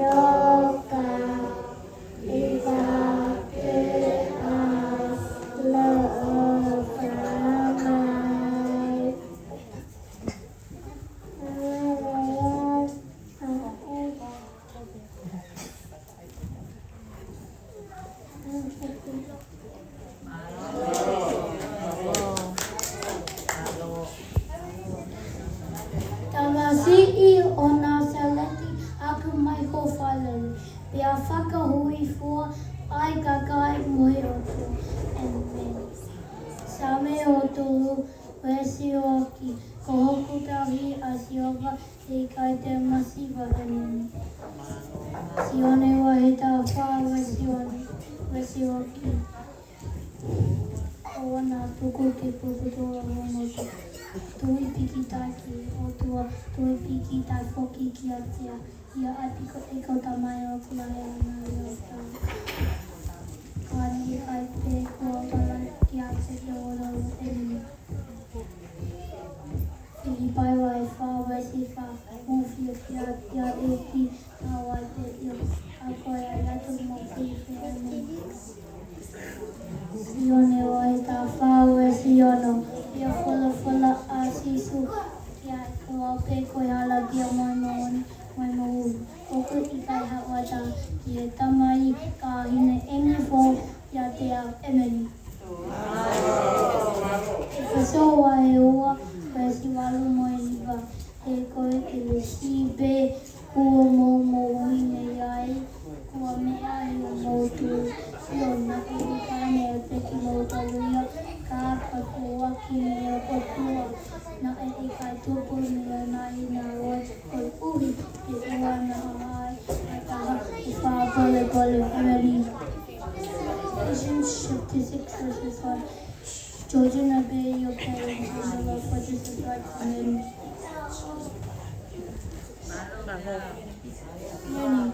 Roka Ikate as lelei Panmure Tamasi'i o Nasaleti aku mai hofalele. Pia fakahoifua ai kakai moe Otua and many. Saame o tuku Efiafi ko hoku tauhi a Sihova ikai te masiva Himi. Sione wa he tauhi Efiafi. O ana tuku ke puputu o homou. Tauhi pīkitai ki Otua, tauhi pīkitai foki kiate. Ia atiko eko Tamai o lahi ana loto. Kani ikai te kua pala kiate ke olo Himi. Pai wai wha masiva mawhia kia eki a wai te io. A koe a yato mawhia whia Sione wai ta whawe siono. Ia whala a sisu. Kia kua pe koe hala kia mai mauri. Oku ikai hawa ta kia Tamai ka hine enge fo ia te a emeni. E whasoa e oa. Si walu moe liwa e koe e le si be kua homou hine iai kua mea i homou tu siona e ikane e peki loto ia ka pakua ki mea Otua na e ikai tupu mea nahi na roe koi uhi e ua na ahai a taha e wha pole family. Ephesians chapter 6 verses 1. Children, obey your parents in the love, for this is right from them. Learning.